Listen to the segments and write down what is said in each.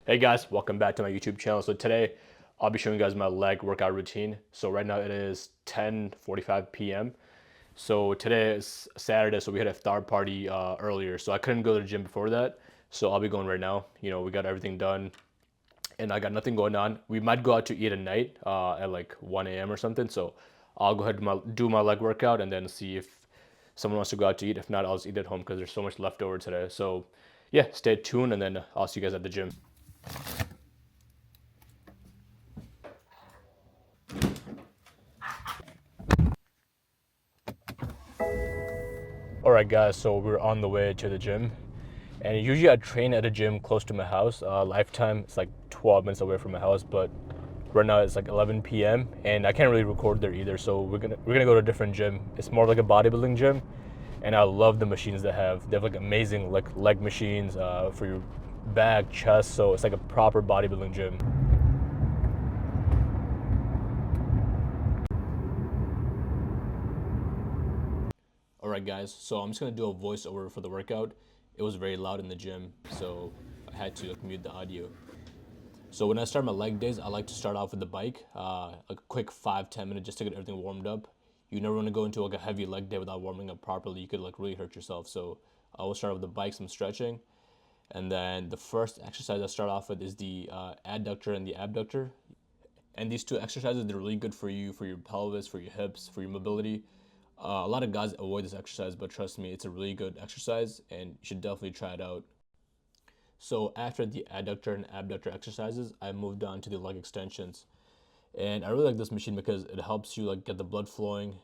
Hey guys, welcome back to my YouTube channel. So today I'll be showing you guys my leg workout routine. So right now it is 10:45 p.m. So today is Saturday, so we had a iftar party earlier. So I couldn't go to the gym before that. So I'll be going right now. We got everything done and I got nothing going on. We might go out to eat at night at like 1 a.m. or something. So I'll go ahead and do my leg workout and then see if someone wants to go out to eat. If not, I'll just eat at home because there's so much left over today. So yeah, stay tuned and then I'll see you guys at the gym. All right, guys, so we're on the way to the gym. And usually I train at a gym close to my house. Lifetime, it's like 12 minutes away from my house, but right now it's like 11 p.m. and I can't really record there either. So we're gonna go to a different gym. It's more like a bodybuilding gym, and I love the machines they have. They have like amazing like leg machines for your back, chest. So it's like a proper bodybuilding gym. All right, guys. So I'm just gonna do a voiceover for the workout. It was very loud in the gym, so I had to like mute the audio. So when I start my leg days, I like to start off with the bike, like a quick 5-10 minutes just to get everything warmed up. You never want to go into like a heavy leg day without warming up properly. You could like really hurt yourself. So I will start with the bike, some stretching, and then the first exercise I start off with is the adductor and the abductor. And these two exercises, they're really good for you, for your pelvis, for your hips, for your mobility. A lot of guys avoid this exercise, but trust me, it's a really good exercise, and you should definitely try it out. So after the adductor and abductor exercises, I moved on to the leg extensions. And I really like this machine because it helps you like get the blood flowing,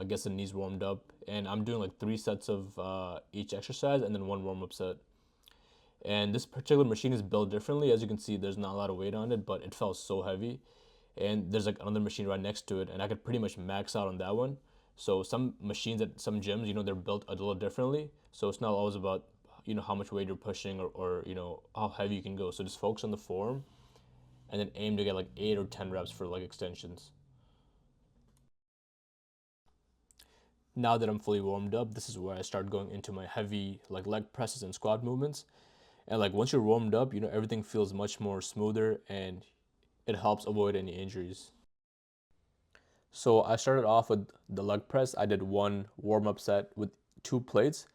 gets the knees warmed up. And I'm doing like 3 sets of each exercise and then one warm-up set. And this particular machine is built differently. As you can see, there's not a lot of weight on it, but it felt so heavy. And there's like another machine right next to it, and I could pretty much max out on that one. So some machines at some gyms, they're built a little differently. So it's not always about, how much weight you're pushing or how heavy you can go. So just focus on the form and then aim to get like 8 or 10 reps for leg extensions. Now that I'm fully warmed up, this is where I start going into my heavy like leg presses and squat movements. And like once you're warmed up, everything feels much more smoother and it helps avoid any injuries. So I started off with the leg press. I did one warm up set with 2 plates,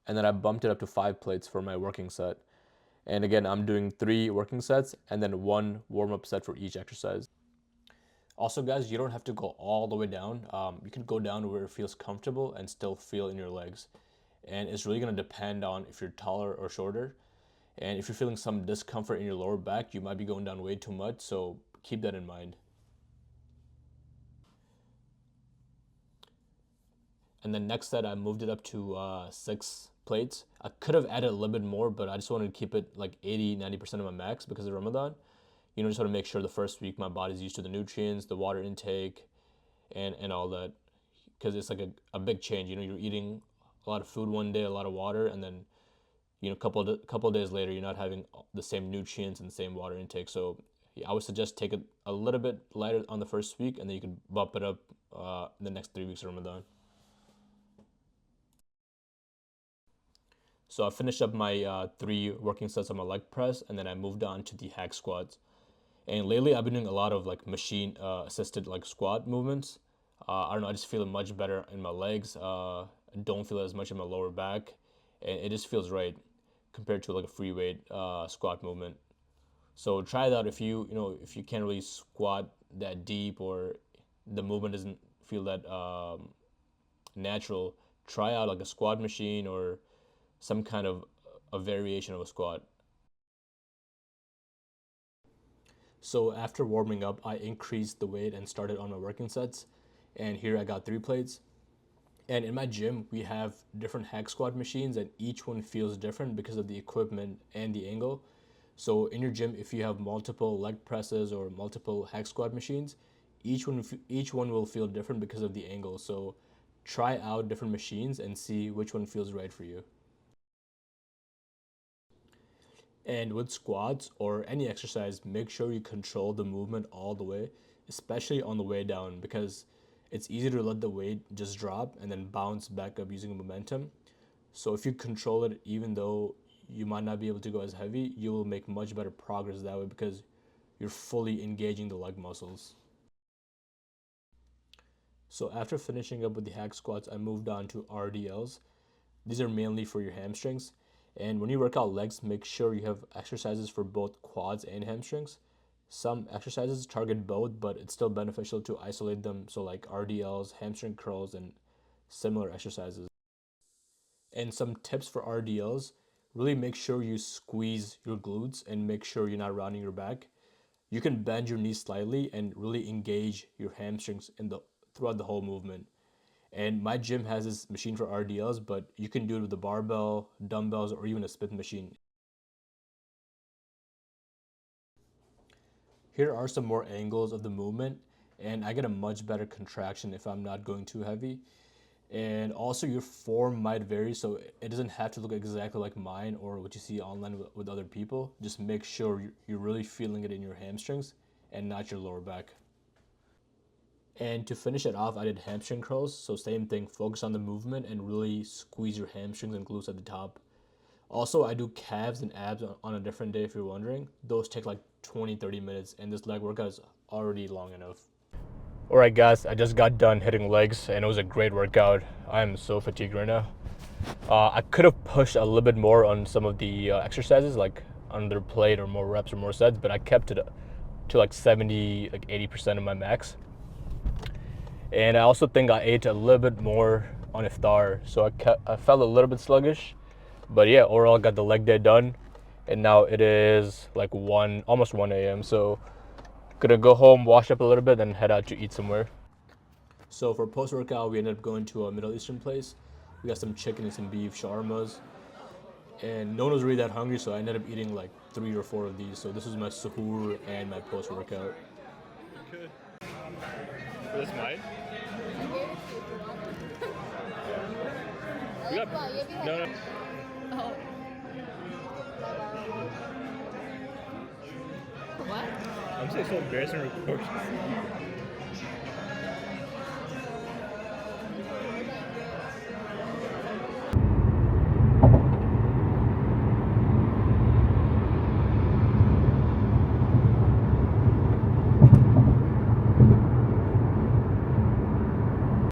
and then I bumped it up to 5 plates for my working set. And again, I'm doing 3 working sets and then one warm up set for each exercise. Also, guys, you don't have to go all the way down. You can go down where it feels comfortable and still feel in your legs. And it's really going to depend on if you're taller or shorter. And if you're feeling some discomfort in your lower back, you might be going down way too much. So keep that in mind. And then next set, I moved it up to 6 plates. I could have added a little bit more, but I just wanted to keep it like 80-90% of my max because of Ramadan. Just want to make sure the first week my body's used to the nutrients, the water intake, and all that. Because it's like a big change. You're eating a lot of food one day, a lot of water, and then couple of days later, you're not having the same nutrients and the same water intake. So yeah, I would suggest take it a little bit lighter on the first week, and then you can bump it up in the next 3 weeks of Ramadan. So I finished up my 3 working sets on my leg press, and then I moved on to the hack squats. And lately, I've been doing a lot of like machine assisted like squat movements. I don't know, I just feel much better in my legs. I don't feel as much in my lower back, and it just feels right compared to like a free weight squat movement. So try that if if you can't really squat that deep or the movement doesn't feel that natural. Try out like a squat machine or some kind of a variation of a squat. So after warming up, I increased the weight and started on my working sets. And here I got 3 plates. And in my gym, we have different hack squat machines, and each one feels different because of the equipment and the angle. So in your gym, if you have multiple leg presses or multiple hack squat machines, each one will feel different because of the angle. So try out different machines and see which one feels right for you. And with squats or any exercise, make sure you control the movement all the way, especially on the way down, because it's easy to let the weight just drop and then bounce back up using momentum. So if you control it, even though you might not be able to go as heavy, you will make much better progress that way because you're fully engaging the leg muscles. So after finishing up with the hack squats, I moved on to RDLs. These are mainly for your hamstrings. And when you work out legs, make sure you have exercises for both quads and hamstrings. Some exercises target both, but it's still beneficial to isolate them. So like RDLs, hamstring curls, and similar exercises. And some tips for RDLs, really make sure you squeeze your glutes and make sure you're not rounding your back. You can bend your knees slightly and really engage your hamstrings throughout the whole movement. And my gym has this machine for RDLs, but you can do it with a barbell, dumbbells, or even a Smith machine. Here are some more angles of the movement, and I get a much better contraction if I'm not going too heavy. And also your form might vary, so it doesn't have to look exactly like mine or what you see online with other people. Just make sure you're really feeling it in your hamstrings and not your lower back. And to finish it off, I did hamstring curls. So same thing, focus on the movement and really squeeze your hamstrings and glutes at the top. Also, I do calves and abs on a different day if you're wondering. Those take like 20-30 minutes, and this leg workout is already long enough. Alright guys, I just got done hitting legs and it was a great workout. I'm so fatigued right now. I could have pushed a little bit more on some of the exercises, like under plate or more reps or more sets, but I kept it to like 70, like 80% of my max. And I also think I ate a little bit more on iftar, so I felt a little bit sluggish. But yeah, overall got the leg day done, and now it is like almost 1 a.m. So gonna go home, wash up a little bit, then head out to eat somewhere. So for post-workout, we ended up going to a Middle Eastern place. We got some chicken and some beef shawarmas, and no one was really that hungry, so I ended up eating like 3 or 4 of these. So this was my suhoor and my post-workout. Good. Was this mine? We got, no. Oh. What? I'm saying so embarrassing to record.